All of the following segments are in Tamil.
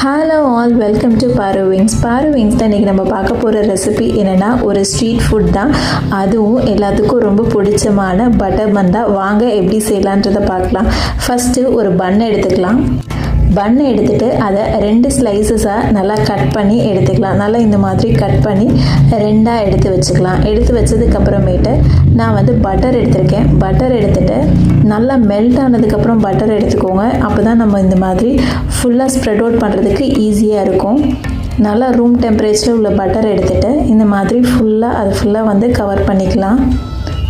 ஹலோ ஆல், வெல்கம் டு பாரு விங்ஸ். பாரு விங்ஸில் இன்றைக்கி நம்ம பார்க்க போகிற ரெசிபி என்னென்னா ஒரு ஸ்ட்ரீட் ஃபுட் தான். அதுவும் எல்லாத்துக்கும் ரொம்ப பிடிச்சமான பட்டர் பன் தான். வாங்க எப்படி செய்யலான்றதை பார்க்கலாம். ஃபஸ்ட்டு ஒரு பன் எடுத்துக்கலாம். பன்னை எடுத்துகிட்டு அதை 2 ஸ்லைசஸாக நல்லா கட் பண்ணி எடுத்துக்கலாம். நல்லா இந்த மாதிரி கட் பண்ணி 2ஆக எடுத்து வச்சுக்கலாம். எடுத்து வச்சதுக்கப்புறமேட்டு நான் பட்டர் எடுத்திருக்கேன். பட்டர் எடுத்துகிட்டு நல்லா மெல்ட் ஆனதுக்கப்புறம் பட்டர் எடுத்துக்கோங்க. அப்போ தான் நம்ம இந்த மாதிரி ஃபுல்லாக ஸ்ப்ரெட் அவுட் பண்ணுறதுக்கு ஈஸியாக இருக்கும். நல்லா ரூம் டெம்பரேச்சரில் உள்ள பட்டர் எடுத்துகிட்டு இந்த மாதிரி ஃபுல்லாக கவர் பண்ணிக்கலாம்.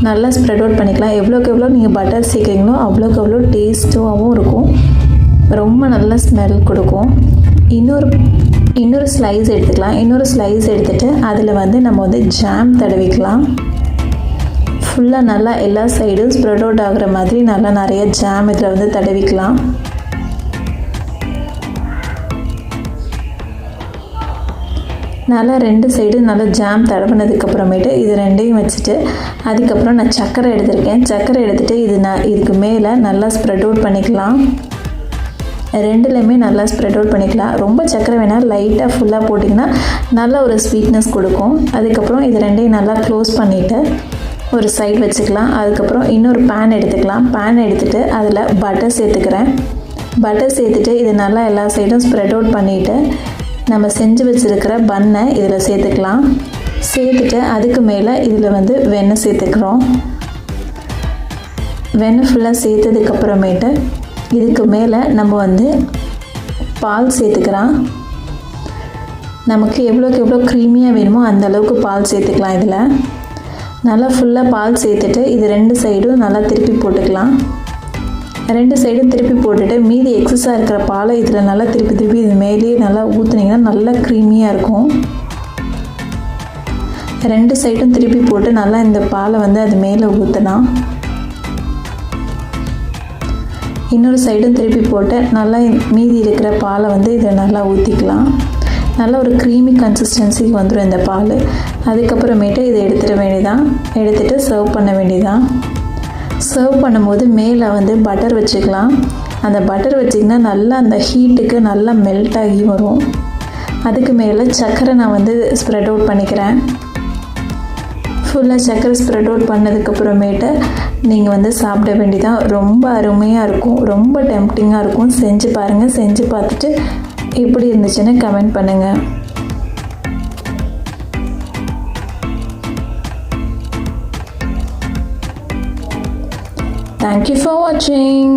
நல்லா ஸ்ப்ரெட் அவுட் பண்ணிக்கலாம். எவ்வளோக்கு எவ்வளோ நீங்கள் பட்டர் சேர்க்குறீங்களோ அவ்வளோக்கு எவ்வளோ டேஸ்ட்டாகவும் இருக்கும். ரொம்ப நல்ல ஸ்மெல் கொடுக்கும். இன்னொரு ஸ்லைஸ் எடுத்துக்கலாம். இன்னொரு ஸ்லைஸ் எடுத்துகிட்டு அதில் நம்ம ஜாம் தடவிக்கலாம். ஃபுல்லாக நல்லா எல்லா சைடும் ஸ்ப்ரெட் அவுட் ஆகிற மாதிரி நல்லா நிறைய ஜாம் இதில் தடவிக்கலாம். நல்லா 2 சைடும் நல்லா ஜாம் தடவினதுக்கப்புறமேட்டு இது 2ஐயும் வச்சுட்டு அதுக்கப்புறம் நான் சர்க்கரை எடுத்திருக்கேன். சர்க்கரை எடுத்துகிட்டு இதுக்கு மேலே நல்லா ஸ்ப்ரெட் அவுட் பண்ணிக்கலாம். 2லையுமே நல்லா ஸ்ப்ரெட் அவுட் பண்ணிக்கலாம். ரொம்ப சர்க்கரை வேணால், லைட்டாக ஃபுல்லாக போட்டிங்கன்னா நல்ல ஒரு ஸ்வீட்னஸ் கொடுக்கும். அதுக்கப்புறம் இது 2ஐயும் நல்லா க்ளோஸ் பண்ணிவிட்டு ஒரு சைடு வச்சுக்கலாம். அதுக்கப்புறம் இன்னொரு பேன் எடுத்துக்கலாம். பேன் எடுத்துகிட்டு அதில் பட்டர் சேர்த்துக்கிறேன். பட்டர் சேர்த்துட்டு இது நல்லா எல்லா சைடும் ஸ்ப்ரெட் அவுட் பண்ணிவிட்டு நம்ம செஞ்சு வச்சுருக்கிற பன்னை இதில் சேர்த்துக்கலாம். சேர்த்துட்டு அதுக்கு மேலே இதில் வெண்ணெய் சேர்த்துக்கிறோம். வெண்ணெய் ஃபுல்லாக சேர்த்ததுக்கப்புறமேட்டு இதுக்கு மேலே நம்ம பால் சேர்த்துக்கலாம். நமக்கு எவ்வளோக்கு எவ்வளோ க்ரீமியாக வேணுமோ அந்த அளவுக்கு பால் சேர்த்துக்கலாம். இதில் நல்லா ஃபுல்லாக பால் சேர்த்துட்டு இது 2 சைடும் நல்லா திருப்பி போட்டுக்கலாம். 2 சைடும் திருப்பி போட்டுட்டு மீதி எக்ஸஸாக இருக்கிற பாலை இதில் நல்லா திருப்பி இது மேலேயே நல்லா ஊற்றுனீங்கன்னா நல்லா க்ரீமியாக இருக்கும். 2 சைடும் திருப்பி போட்டு நல்லா இந்த பாலை அது மேலே ஊற்றலாம். இன்னொரு சைடும் திருப்பி போட்டு நல்லா மீதி இருக்கிற பாலை இதில் நல்லா ஊற்றிக்கலாம். நல்ல ஒரு க்ரீமி கன்சிஸ்டன்சிக்கு வந்துடும் இந்த பால். அதுக்கப்புறமேட்டு இதை எடுத்துட வேண்டியதான். எடுத்துகிட்டு சர்வ் பண்ண வேண்டியதான். சர்வ் பண்ணும்போது மேலே பட்டர் வச்சுக்கலாம். அந்த பட்டர் வச்சிங்கன்னா நல்லா அந்த ஹீட்டுக்கு நல்லா மெல்ட் ஆகி வரும். அதுக்கு மேலே சர்க்கரை நான் ஸ்ப்ரெட் அவுட் பண்ணிக்கிறேன். ஃபுல்லாக சர்க்கரை ஸ்ப்ரெட் அவுட் பண்ணதுக்கப்புறமேட்டு நீங்கள் சாப்பிட வேண்டியதான். ரொம்ப அருமையாக இருக்கும். ரொம்ப டெம்ப்டிங்காக இருக்கும். செஞ்சு பாருங்கள். செஞ்சு பார்த்துட்டு எப்படி இருந்துச்சுன்னு கமெண்ட் பண்ணுங்கள். Thank you for watching.